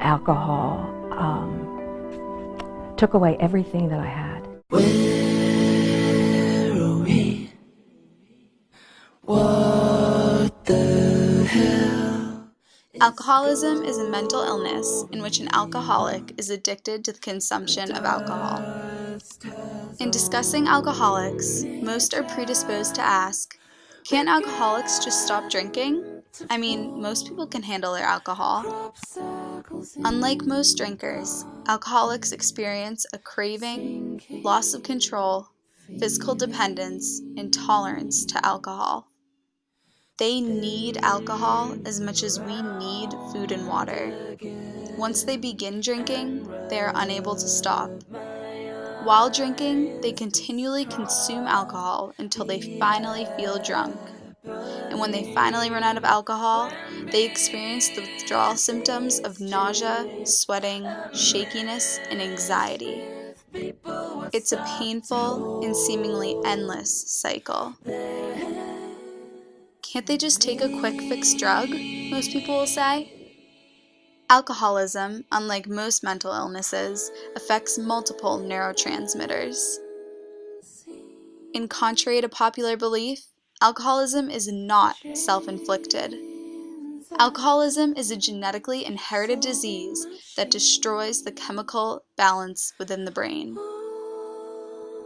alcohol took away everything that I had. Where are we? What the hell? Alcoholism is a mental illness in which an alcoholic is addicted to the consumption of alcohol. In discussing alcoholics, most are predisposed to ask, can't alcoholics just stop drinking? I mean, most people can handle their alcohol. Unlike most drinkers, alcoholics experience a craving, loss of control, physical dependence, and tolerance to alcohol. They need alcohol as much as we need food and water. Once they begin drinking, they are unable to stop. While drinking, they continually consume alcohol until they finally feel drunk. And when they finally run out of alcohol, they experience the withdrawal symptoms of nausea, sweating, shakiness, and anxiety. It's a painful and seemingly endless cycle. Can't they just take a quick fix drug? Most people will say. Alcoholism, unlike most mental illnesses, affects multiple neurotransmitters. In contrary to popular belief, alcoholism is not self-inflicted. Alcoholism is a genetically inherited disease that destroys the chemical balance within the brain.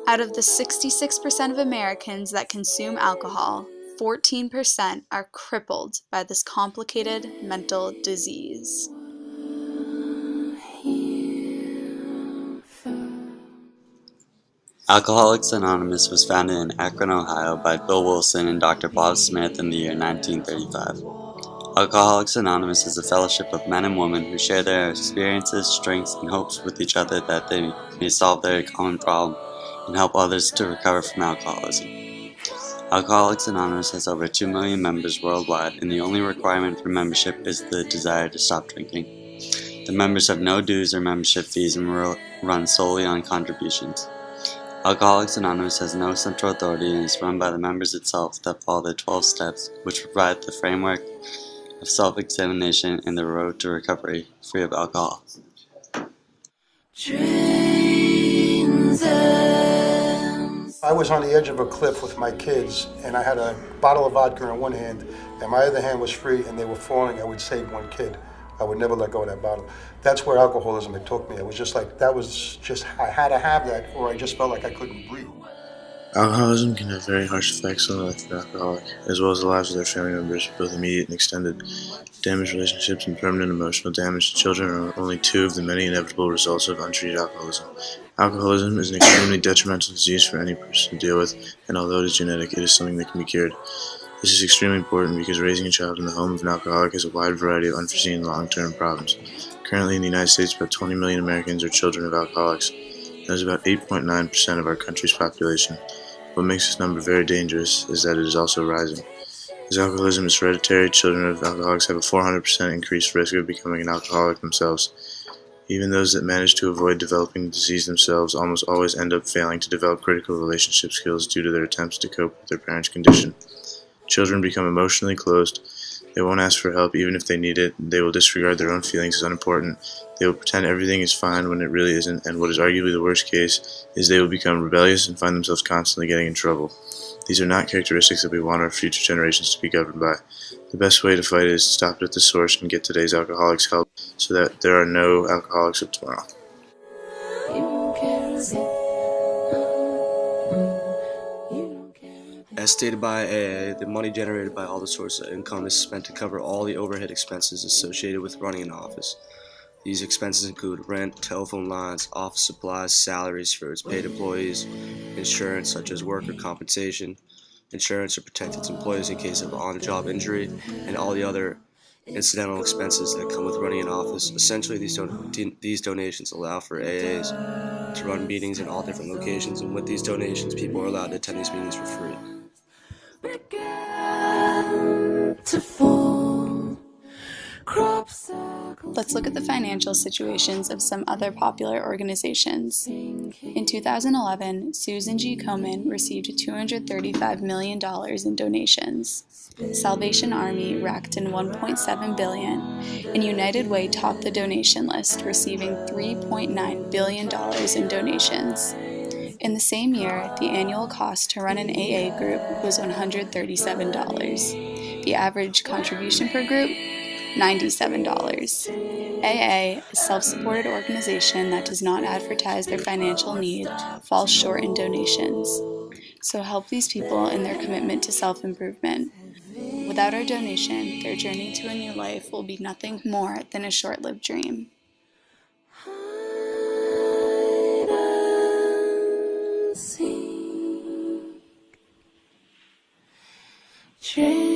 Out of the 66% of Americans that consume alcohol, 14% are crippled by this complicated mental disease. Alcoholics Anonymous was founded in Akron, Ohio by Bill Wilson and Dr. Bob Smith in the year 1935. Alcoholics Anonymous is a fellowship of men and women who share their experiences, strengths, and hopes with each other that they may solve their common problem and help others to recover from alcoholism. Alcoholics Anonymous has over 2 million members worldwide, and the only requirement for membership is the desire to stop drinking. The members have no dues or membership fees and run solely on contributions. Alcoholics Anonymous has no central authority and is run by the members itself that follow the 12 steps, which provide the framework of self-examination and the road to recovery free of alcohol. I was on the edge of a cliff with my kids, and I had a bottle of vodka in one hand, and my other hand was free, and they were falling. I would save one kid. I would never let go of that bottle. That's where alcoholism had took me. It was just like, I had to have that, or I just felt like I couldn't breathe. Alcoholism can have very harsh effects on the life of an alcoholic, as well as the lives of their family members, both immediate and extended. Damaged relationships and permanent emotional damage to children are only two of the many inevitable results of untreated alcoholism. Alcoholism is an extremely detrimental disease for any person to deal with, and although it is genetic, it is something that can be cured. This is extremely important because raising a child in the home of an alcoholic has a wide variety of unforeseen long-term problems. Currently in the United States, about 20 million Americans are children of alcoholics. That is about 8.9% of our country's population. What makes this number very dangerous is that it is also rising. As alcoholism is hereditary, children of alcoholics have a 400% increased risk of becoming an alcoholic themselves. Even those that manage to avoid developing the disease themselves almost always end up failing to develop critical relationship skills due to their attempts to cope with their parents' condition. Children become emotionally closed. They won't ask for help even if they need it. They will disregard their own feelings as unimportant. They will pretend everything is fine when it really isn't, and what is arguably the worst case is they will become rebellious and find themselves constantly getting in trouble. These are not characteristics that we want our future generations to be governed by. The best way to fight it is to stop it at the source and get today's alcoholics help so that there are no alcoholics of tomorrow. As stated by AA, the money generated by all the sources of income is spent to cover all the overhead expenses associated with running an office. These expenses include rent, telephone lines, office supplies, salaries for its paid employees, insurance such as worker compensation, insurance to protect its employees in case of on-job injury, and all the other incidental expenses that come with running an office. Essentially, these donations allow for AAs to run meetings in all different locations, and with these donations, people are allowed to attend these meetings for free. The Let's look at the financial situations of some other popular organizations. In 2011, Susan G. Komen received $235 million in donations. Salvation Army racked in $1.7 billion, and United Way topped the donation list, receiving $3.9 billion in donations. In the same year, the annual cost to run an AA group was $137. The average contribution per group, $97. AA, a self-supported organization that does not advertise their financial need, falls short in donations. So help these people in their commitment to self-improvement. Without our donation, their journey to a new life will be nothing more than a short-lived dream. Dream.